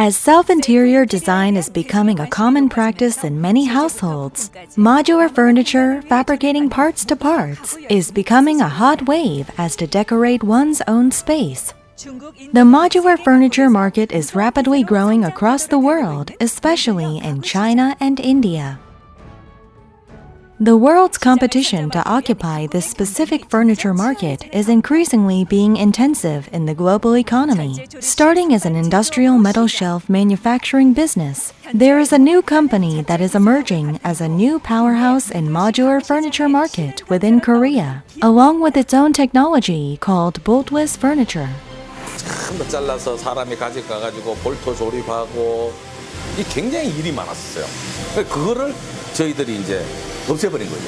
As self-interior design is becoming a common practice in many households, modular furniture, fabricating parts to parts, is becoming a hot wave as to decorate one's own space. The modular furniture market is rapidly growing across the world, especially in China and India. The world's competition to occupy this specific furniture market is increasingly being intensive in the global economy. Starting as an industrial metal shelf manufacturing business, there is a new company that is emerging as a new powerhouse in modular furniture market within Korea, along with its own technology called boltless furniture. 참 잘라서 사람이 가져가가지고 볼트 조립하고 이 굉장히 일이 많았어요. 그거를 저희들이 이제 없애버린 거죠.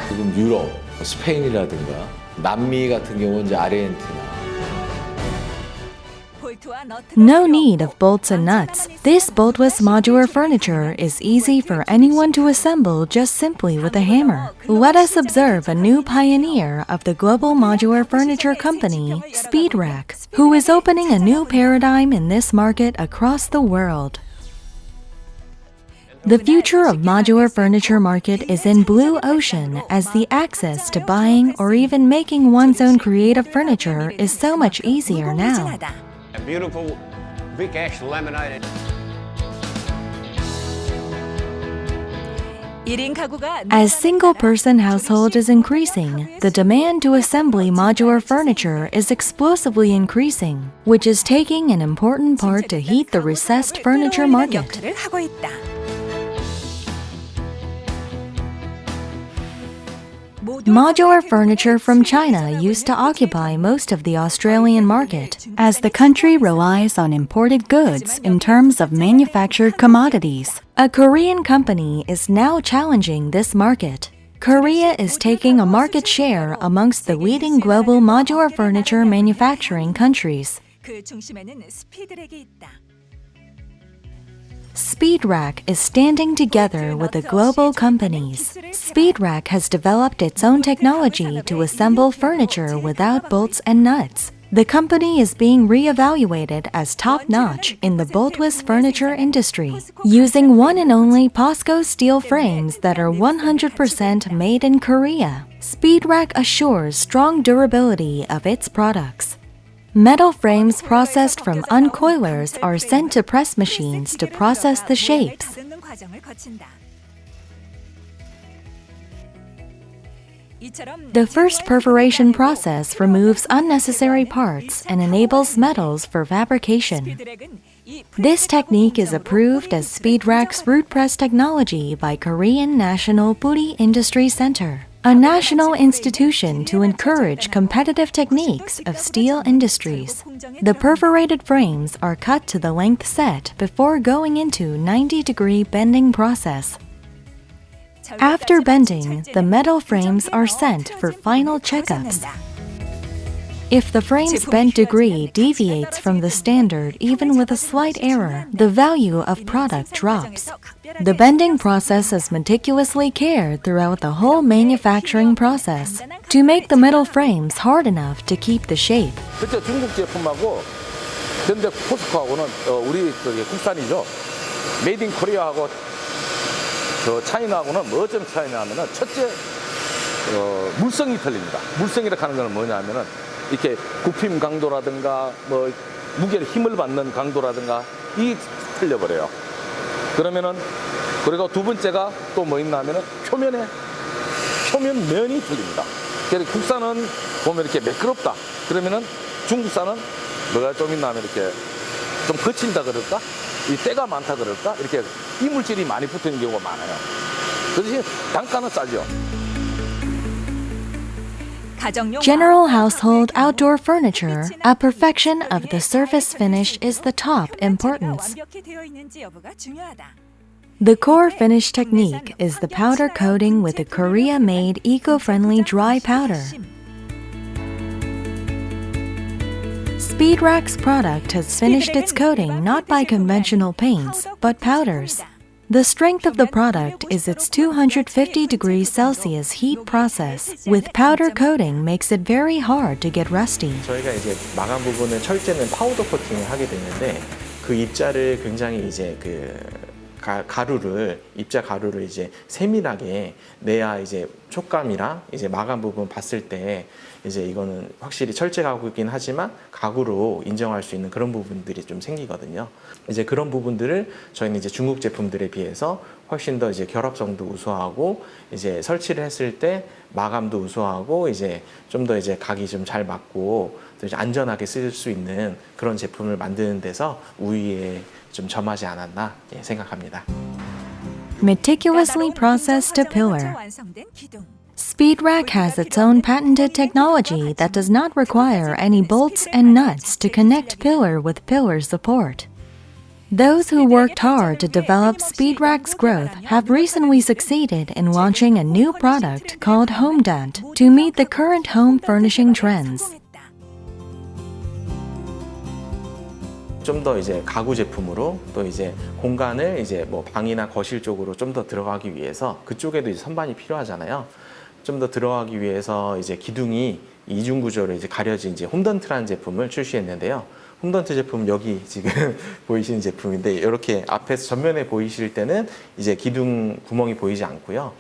지금 유럽, 스페인이라든가 남미 같은 경우는 이제 아르헨티나. No need of bolts and nuts. This boltless modular furniture is easy for anyone to assemble just simply with a hammer. Let us observe a new pioneer of the global modular furniture company, Speedrack, who is opening a new paradigm in this market across the world. The future of modular furniture market is in blue ocean, as the access to buying or even making one's own creative furniture is so much easier now. A beautiful Big Ash laminated. As single-person household is increasing, the demand to assembly modular furniture is explosively increasing, which is taking an important part to heat the recessed furniture market. Modular furniture from China used to occupy most of the Australian market, as the country relies on imported goods in terms of manufactured commodities. A Korean company is now challenging this market. Korea is taking a market share amongst the leading global modular furniture manufacturing countries. Speedrack is standing together with the global companies. Speedrack has developed its own technology to assemble furniture without bolts and nuts. The company is being re-evaluated as top-notch in the boltless furniture industry, using one and only POSCO steel frames that are 100% made in Korea. Speedrack assures strong durability of its products. Metal frames processed from uncoilers are sent to press machines to process the shapes. The first perforation process removes unnecessary parts and enables metals for fabrication. This technique is approved as Speedrack's root press technology by Korean National Buri Industry Center, a national institution to encourage competitive techniques of steel industries. The perforated frames are cut to the length set before going into 90-degree bending process. After bending, the metal frames are sent for final checkups. If the frame's bent degree deviates from the standard even with a slight error, the value of product drops. The bending process is meticulously cared throughout the whole manufacturing process to make the metal frames hard enough to keep the shape. 그때 중국 제품하고 현대 포스코하고는 우리 국산이죠. 메이드 인 코리아하고 차이나하고는 어떤 차이냐면은 첫째 물성이 틀립니다. 물성이라고 하는 건 뭐냐면은 이렇게 굽힘 강도라든가 뭐 무게를 힘을 받는 강도라든가 이 틀려버려요. 그러면은 그리고 두 번째가 또 뭐 있냐면은 표면면이 틀립니다. 그래서 국산은 보면 이렇게 매끄럽다. 그러면은 중국산은 뭐가 좀 있냐면 이렇게 좀 거친다 그럴까? 이 때가 많다 그럴까? 이렇게 이물질이 많이 붙어 있는 경우가 많아요. 그 대신 단가는 싸죠. General household outdoor furniture, a perfection of the surface finish is the top importance. The core finish technique is the powder coating with a Korea-made eco-friendly dry powder. Speedrack's product has finished its coating not by conventional paints, but powders. The strength of the product is its 250 degrees Celsius heat process. With powder coating makes it very hard to get rusty. 저희가 이제 마감 부분은 철제는 파우더 코팅을 하게 되는데 그 입자를 굉장히 이제 입자 가루를 이제 세밀하게 내야 이제 촉감이랑 이제 마감 부분 봤을 때 이제 이거는 확실히 철제 가구이긴 하지만 가구로 인정할 수 있는 그런 부분들이 좀 생기거든요. 이제 그런 부분들을 저희는 이제 중국 제품들에 비해서 훨씬 더 이제 결합성도 우수하고 이제 설치를 했을 때 마감도 우수하고 이제 좀 더 이제 각이 좀 잘 맞고 또 이제 안전하게 쓸 수 있는 그런 제품을 만드는 데서 우위에 좀 점하지 않았나 생각합니다. Meticulously processed to pillar. SpeedRack has its own patented technology that does not require any bolts and nuts to connect pillar with pillar support. Those who worked hard to develop SpeedRack's growth have recently succeeded in launching a new product called HomeDent to meet the current home furnishing trends. 좀 더 이제 가구 제품으로 또 이제 공간을 이제 뭐 방이나 거실 쪽으로 좀 더 들어가기 위해서 그쪽에도 이제 선반이 필요하잖아요. 좀 더 들어가기 위해서 이제 기둥이 이중 구조로 이제 가려진 이제 홈던트라는 제품을 출시했는데요. 홈던트 제품 여기 지금 보이시는 제품인데 이렇게 앞에서 전면에 보이실 때는 이제 기둥 구멍이 보이지 않고요.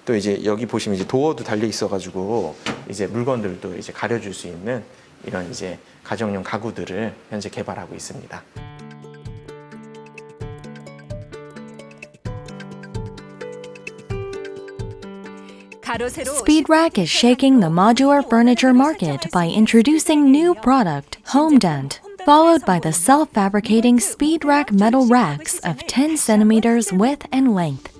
또 이제 여기 보시면 이제 도어도 달려 있어가지고 이제 물건들도 이제 가려줄 수 있는 이런 이제 가정용 가구들을 현재 개발하고 있습니다. SpeedRack is shaking the modular furniture market by introducing new product, HomeDent, followed by the self-fabricating SpeedRack metal racks of 10 centimeters width and length.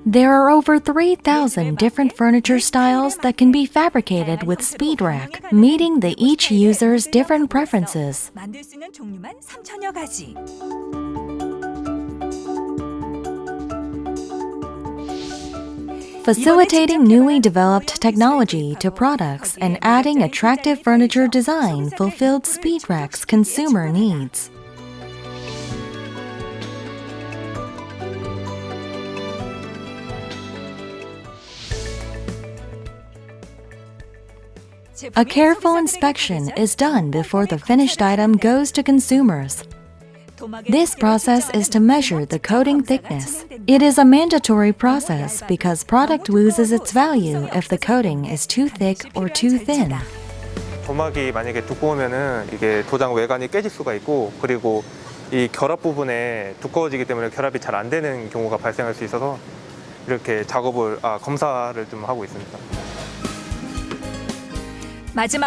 There are over 3,000 different furniture styles that can be fabricated with SpeedRack, meeting each user's different preferences. Facilitating newly developed technology to products and adding attractive furniture design fulfilled SpeedRack's consumer needs. A careful inspection is done before the finished item goes to consumers. This process is to measure the coating thickness. It is a mandatory process because product loses its value if the coating is too thick or too thin. 도막이 만약에 두꺼우면은 이게 도장 외관이 깨질 수가 있고 그리고 이 결합 부분에 두꺼워지기 때문에 결합이 잘 안 되는 경우가 발생할 수 있어서 이렇게 검사를 좀 하고 있습니다.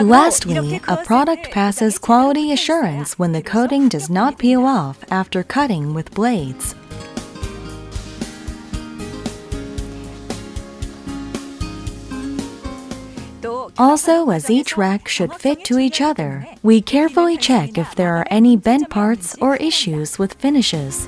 Lastly, a product passes quality assurance when the coating does not peel off after cutting with blades. Also, as each rack should fit to each other, we carefully check if there are any bent parts or issues with finishes.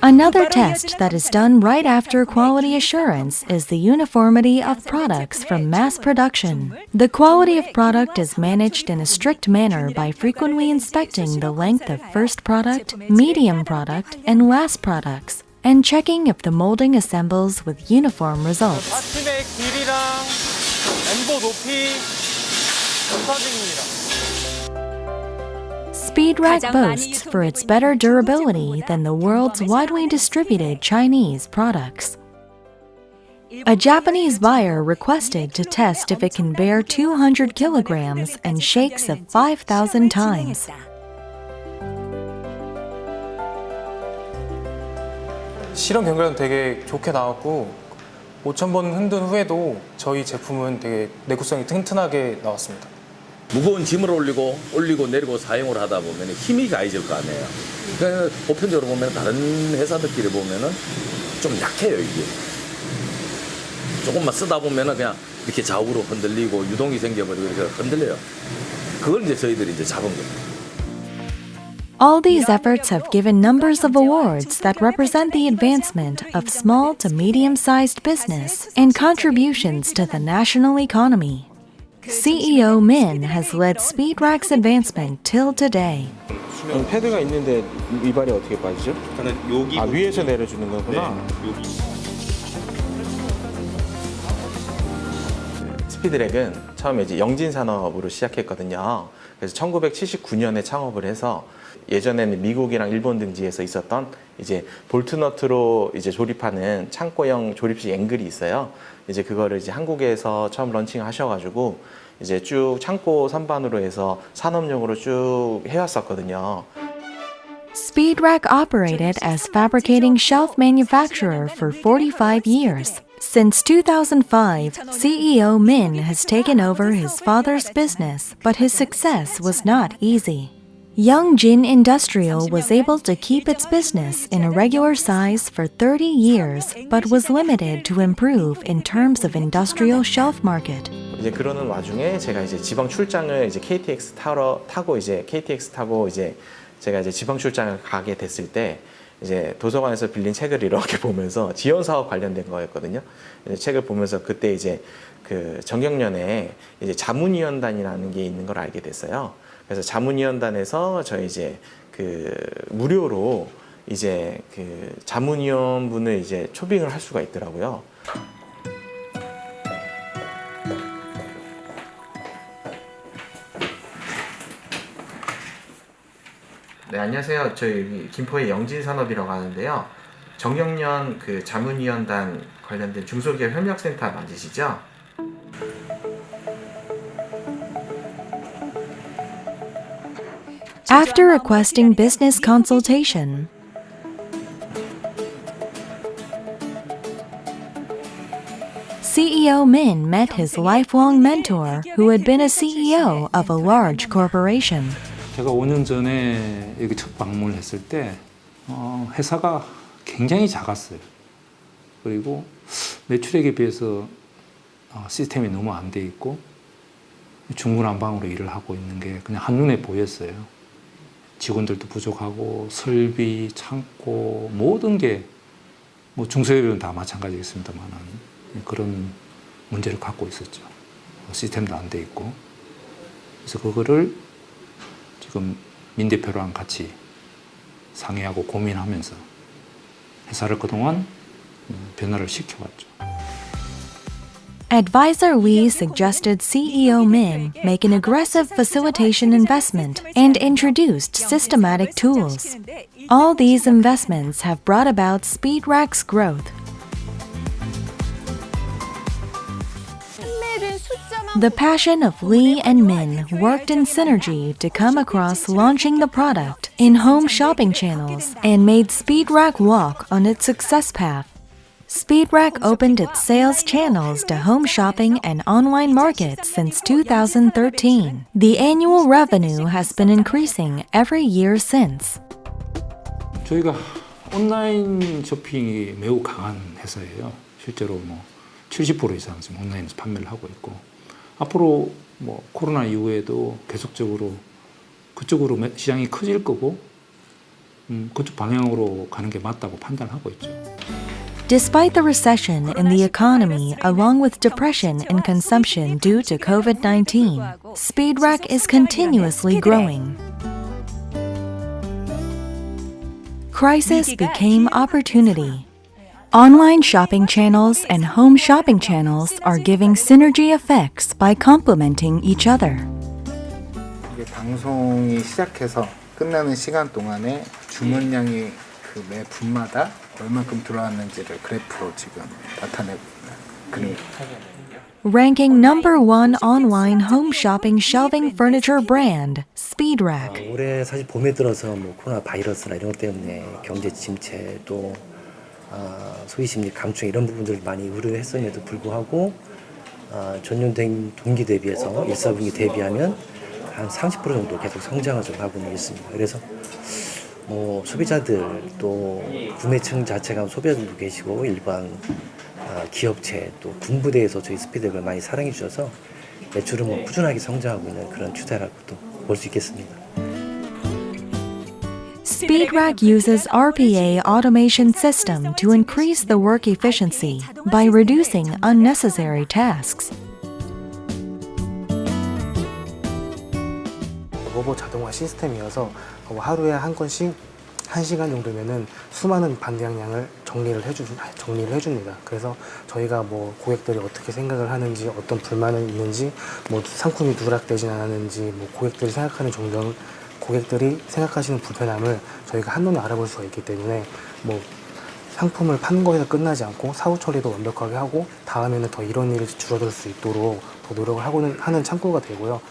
Another test that is done right after quality assurance is the uniformity of products from mass production. The quality of product is managed in a strict manner by frequently inspecting the length of first product, medium product, and last products, and checking if the molding assembles with uniform results. 파츠의 길이랑 엔보 높이 검사 중입니다. SpeedRack boasts for its better durability than the world's widely distributed Chinese products. A Japanese buyer requested to test if it can bear 200 kilograms and shakes of 5,000 times. 실험 결과는 되게 좋게 나왔고 5,000번 흔든 후에도 저희 제품은 되게 내구성이 튼튼하게 나왔습니다. 무거운 짐을 올리고 내리고 사용을 하다 보면 힘이 가해질 거 아니에요. 그러니까 보편적으로 보면 다른 회사들끼리 보면은 좀 약해요, 이게. 조금만 쓰다 보면은 그냥 이렇게 좌우로 흔들리고 유동이 생겨버리고 이렇게 흔들려요. 그걸 이제 저희들이 이제 잡은 겁니다. All these efforts have given numbers of awards that represent the advancement of small to medium-sized business and contributions to the national economy. CEO Min has led SpeedRack's advancement till today. 패드가 있는데 이발이 어떻게 빠지죠? 아, 위에서 내려주는 거구나. 스피드랙은 처음에 이제 영진 산업으로 시작했거든요. 그래서 1979년에 창업을 해서 예전에는 미국이랑 일본 등지에서 있었던 이제 볼트너트로 이제 조립하는 창고형 조립식 앵글이 있어요. 이제 그거를 이제 한국에서 처음 런칭하셔가지고 이제 쭉 창고 선반으로 해서 산업용으로 쭉 해왔었거든요. SpeedRack operated as fabricating shelf manufacturer for 45 years. Since 2005, CEO Min has taken over his father's business, but his success was not easy. Youngjin Industrial was able to keep its business in a regular size for 30 years, but was limited to improve in terms of industrial shelf market. 이제 그러는 와중에 제가 이제 지방 출장을 이제 KTX 타고 이제 제가 이제 지방 출장을 가게 됐을 때 이제 도서관에서 빌린 책을 이렇게 보면서 지원 사업 관련된 거였거든요. 책을 보면서 그때 이제 그 정경련에 이제 자문위원단이라는 게 있는 걸 알게 됐어요. 그래서 자문위원단에서 저희 이제 그 무료로 이제 그 자문위원분을 이제 초빙을 할 수가 있더라고요. 네, 안녕하세요. 저희 김포의 영진산업이라고 하는데요. 정경련 그 자문위원단 관련된 중소기업 협력센터 맞으시죠? After requesting business consultation, CEO Min met his lifelong mentor who had been a CEO of a large corporation. 제가 5년 전에 여기 첫 방문을 했을 때 회사가 굉장히 작았어요. 그리고 매출액에 비해서 시스템이 너무 안 돼 있고 중구난방으로 일을 하고 있는 게 그냥 한눈에 보였어요. 직원들도 부족하고 설비, 창고 모든 게 뭐 중소기업은 다 마찬가지겠습니다만 그런 문제를 갖고 있었죠. 시스템도 안 돼 있고. 그래서 그거를 지금 민 대표랑 같이 상의하고 고민하면서 회사를 그동안 변화를 시켜왔죠. Advisor Lee suggested CEO Min make an aggressive facilitation investment and introduced systematic tools. All these investments have brought about SpeedRack's growth. The passion of Lee and Min worked in synergy to come across launching the product in home shopping channels and made SpeedRack walk on its success path. SpeedRack opened its sales channels to home shopping and online markets since 2013. The annual revenue has been increasing every year since. 저희가 온라인 쇼핑이 매우 강한 회사예요. 실제로 뭐 70% 이상 지금 온라인에서 판매를 하고 있고 앞으로 뭐 코로나 이후에도 계속적으로 그쪽으로 시장이 커질 거고 그쪽 방향으로 가는 게 맞다고 판단하고 있죠. Despite the recession in the economy, along with depression in consumption due to COVID-19, SpeedRack is continuously growing. Crisis became opportunity. Online shopping channels and home shopping channels are giving synergy effects by complementing each other. 이게 방송이 시작해서 끝나는 시간 동안에 주문량이 그 매 분마다 얼만큼 들어왔는지를 그래프로 지금 나타내고 있는 그림입니다. Ranking #1 online home shopping shelving furniture brand, SpeedRack. 올해 사실 봄에 들어서 뭐 코로나 바이러스나 이런 것 때문에 경제 침체 또 소비 심리 감축 이런 부분들을 많이 우려했음에도 불구하고 전년 동기 대비해서 1, 4분기 대비하면 한 30% 정도 계속 성장을 좀 하고 있습니다. 그래서 뭐 소비자들 또 구매층 자체가 소비자들도 계시고 일반 기업체 또 군부대에서 저희 스피드랙을 많이 사랑해 주셔서 매출은 뭐 꾸준하게 성장하고 있는 그런 추세라고도 볼 수 있겠습니다. SpeedRack uses RPA automation system to increase the work efficiency by reducing unnecessary tasks. 로봇 자동화 시스템이어서 하루에 한 건씩 1시간 정도면은 수많은 반대양량을 정리를 해줍니다. 그래서 저희가 뭐 고객들이 어떻게 생각을 하는지, 어떤 불만이 있는지, 뭐 상품이 누락되진 않았는지, 뭐 고객들이 생각하시는 불편함을 저희가 한눈에 알아볼 수가 있기 때문에 뭐 상품을 파는 거에서 끝나지 않고 사후 처리도 완벽하게 하고 다음에는 더 이런 일이 줄어들 수 있도록 더 노력을 하는 창구가 되고요.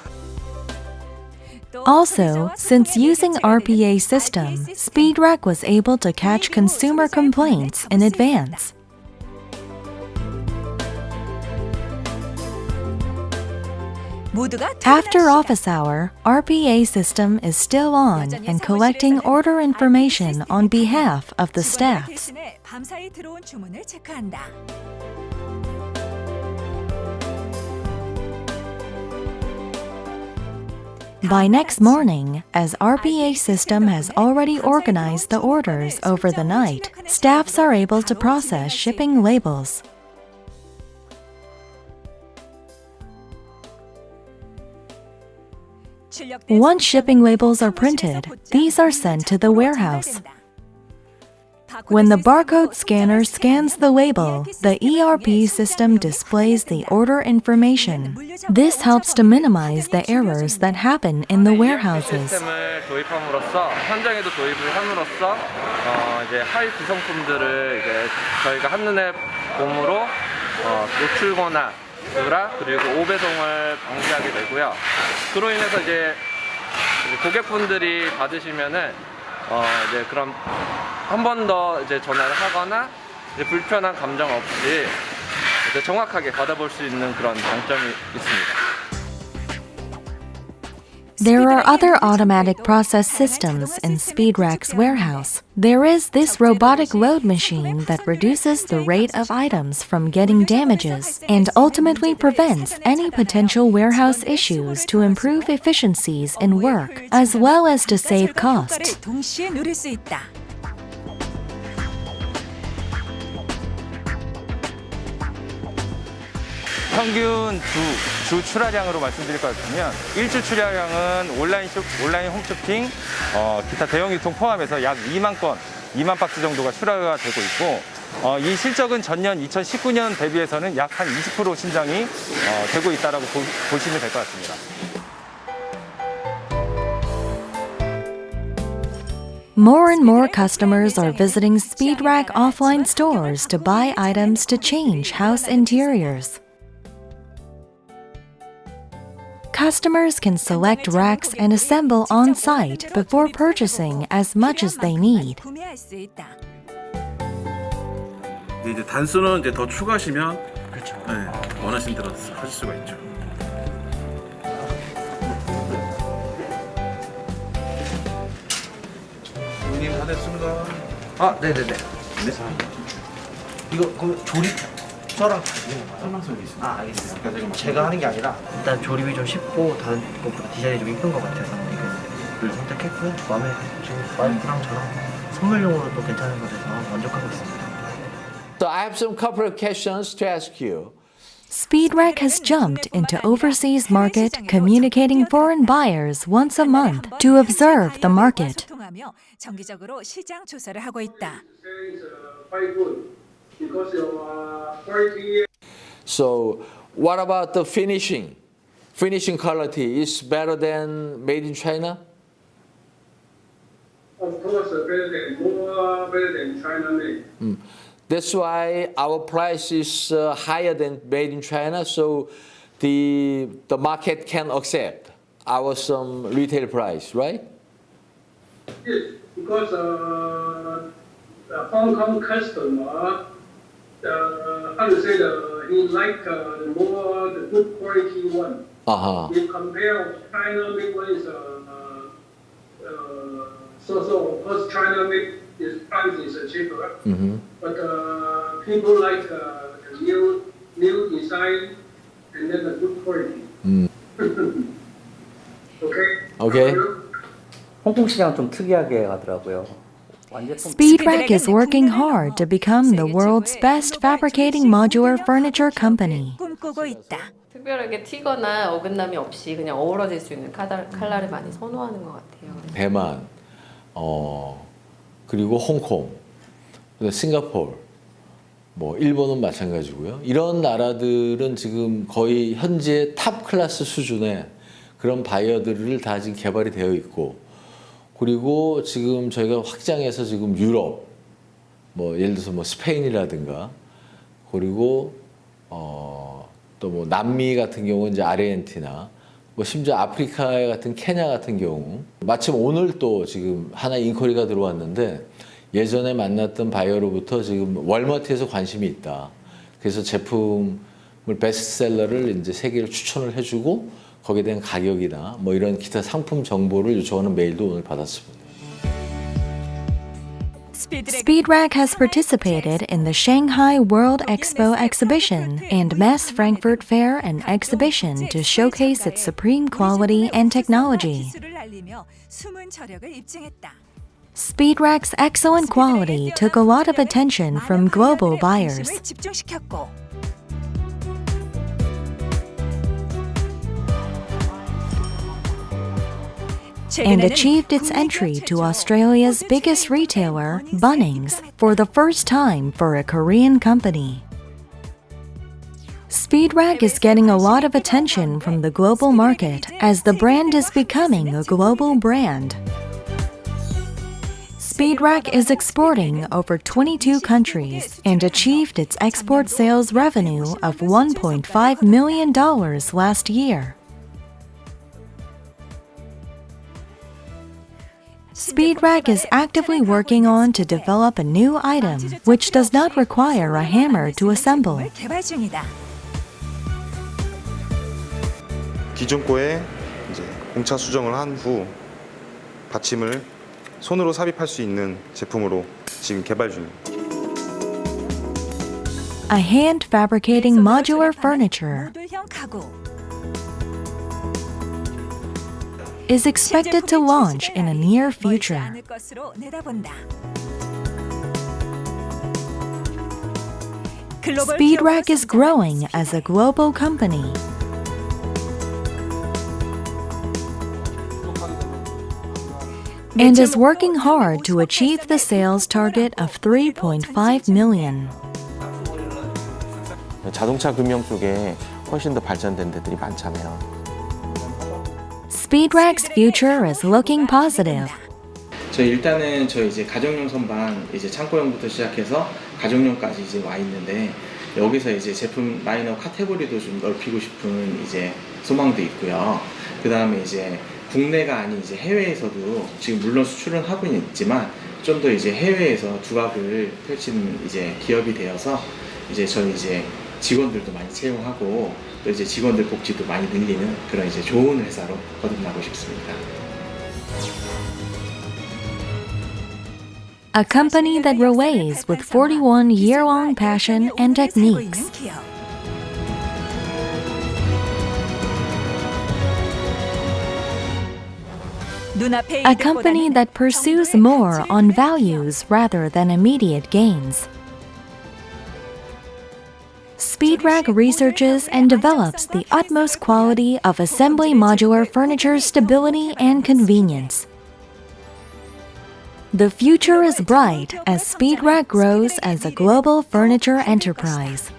Also, since using RPA system, SpeedRack was able to catch consumer complaints in advance. After office hour, RPA system is still on and collecting order information on behalf of the staffs. By next morning, as RPA system has already organized the orders over the night, staffs are able to process shipping labels. Once shipping labels are printed, these are sent to the warehouse. When the barcode scanner scans the label, the ERP system displays the order information. This helps to minimize the errors that happen in the warehouses. 시스템을 도입함으로써 현장에도 도입을 함으로써 이제 하위 구성품들을 이제 저희가 한눈에 봄으로 노출거나 누락 그리고 오배송을 방지하게 되고요. 그로 인해서 이제 고객분들이 받으시면은 이제 그럼 한 번 더 이제 전화를 하거나 이제 불편한 감정 없이 이제 정확하게 받아볼 수 있는 그런 장점이 있습니다. There are other automatic process systems in SpeedRack's warehouse. There is this robotic load machine that reduces the rate of items from getting damages and ultimately prevents any potential warehouse issues to improve efficiencies in work as well as to save costs. 평균 주 출하량으로 말씀드릴 것 같으면 일주 출하량은 온라인 홈쇼핑, 기타 대형 유통 포함해서 약 2만 건, 2만 박스 정도가 출하가 되고 있고 이 실적은 전년 2019년 대비해서는 약 한 20% 신장이 되고 있다라고 보시면 될 것 같습니다. More and more customers are visiting SpeedRack offline stores to buy items to change house interiors. Customers can select racks and assemble on-site before purchasing as much as they need. 이제 단수는 이제 더 추가하시면 네, 원하신 대로 하실 수가 있죠. 고객님 다 됐습니다. 네네네. 이거 그럼 조립서랑 설명서가 있습니다. 알겠습니다. 제가 하는 게 아니라 일단 조립이 좀 쉽고 다른 것보다 디자인이 좀 이쁜 것 같아서 이거 선택했고요. 마음에 지금 와이프랑 저랑 선물용으로 또 괜찮은 것 같아서 만족하고 있습니다. So I have some couple of questions to ask you. SpeedRack has jumped into overseas market, communicating foreign buyers once a month to observe the market. 정기적으로 시장 조사를 하고 있다. So what about the finishing? Finishing quality is better than made in China? Of course, better than China made. That's why our price is higher than made in China, so the market can accept our some retail price, right? Yes, because the Hong Kong customer, how to say, he like more the good quality one. If compare China made one is so of course China made this price is cheaper. But people like the new design and then the good quality. Okay. 홍콩 시장 좀 특이하게 가더라고요. SpeedRack is working hard to become the world's best fabricating modular furniture company. 꿈꾸고 있다. 특별하게 튀거나 어긋남이 없이 그냥 어우러질 수 있는 칼라를 많이 선호하는 것 같아요. 대만, 그리고 홍콩, 싱가포르, 뭐 일본은 마찬가지고요. 이런 나라들은 지금 거의 현재 탑 클래스 수준의 그런 바이어들을 다 지금 개발이 되어 있고, 그리고 지금 저희가 확장해서 지금 유럽, 뭐 예를 들어서 뭐 스페인이라든가, 그리고 또 뭐 남미 같은 경우는 이제 아르헨티나, 뭐 심지어 아프리카 같은 케냐 같은 경우, 마침 오늘 또 지금 하나 인쿼리가 들어왔는데 예전에 만났던 바이어로부터 지금 월마트에서 관심이 있다. 그래서 제품을 베스트셀러를 이제 3개를 추천을 해주고 거기에 대한 가격이나 뭐 이런 기타 상품 정보를 요청하는 메일도 오늘 받았습니다. Speedrack has participated in the Shanghai World Expo exhibition and Messe Frankfurt Fair and exhibition to showcase its supreme quality and technology. Speedrack's excellent quality took a lot of attention from global buyers. And achieved its entry to Australia's biggest retailer, Bunnings, for the first time for a Korean company. Speedrack is getting a lot of attention from the global market as the brand is becoming a global brand. Speedrack is exporting over 22 countries and achieved its export sales revenue of $1.5 million last year. Speedrack is actively working on to develop a new item which does not require a hammer to assemble. 기존 거에 이제 공차 수정을 한 후 받침을 손으로 삽입할 수 있는 제품으로 지금 개발 중입니다. A hand fabricating modular furniture is expected to launch in a near future. Speedrack is growing as a global company. And is working hard to achieve the sales target of 3.5 million. 자동차 금융 쪽에 훨씬 더 발전된 데들이 많잖아요. Speedrack's future is looking positive. 일단은 저희 이제 가정용 선반 이제 창고용부터 시작해서 가정용까지 이제 와 있는데 여기서 이제 제품 라인업 카테고리도 좀 넓히고 싶은 이제 소망도 있고요. 그 다음에 이제 국내가 아닌 이제 해외에서도 지금 물론 수출은 하고 있지만 좀 더 이제 해외에서 두각을 펼치는 이제 기업이 되어서 이제 저희 이제 직원들도 많이 채용하고 또 이제 직원들 복지도 많이 늘리는 그런 이제 좋은 회사로 거듭나고 싶습니다. A company that relays with 41-year-long passion and techniques. A company that pursues more on values rather than immediate gains. Speedrack researches and develops the utmost quality of assembly modular furniture's stability and convenience. The future is bright as Speedrack grows as a global furniture enterprise.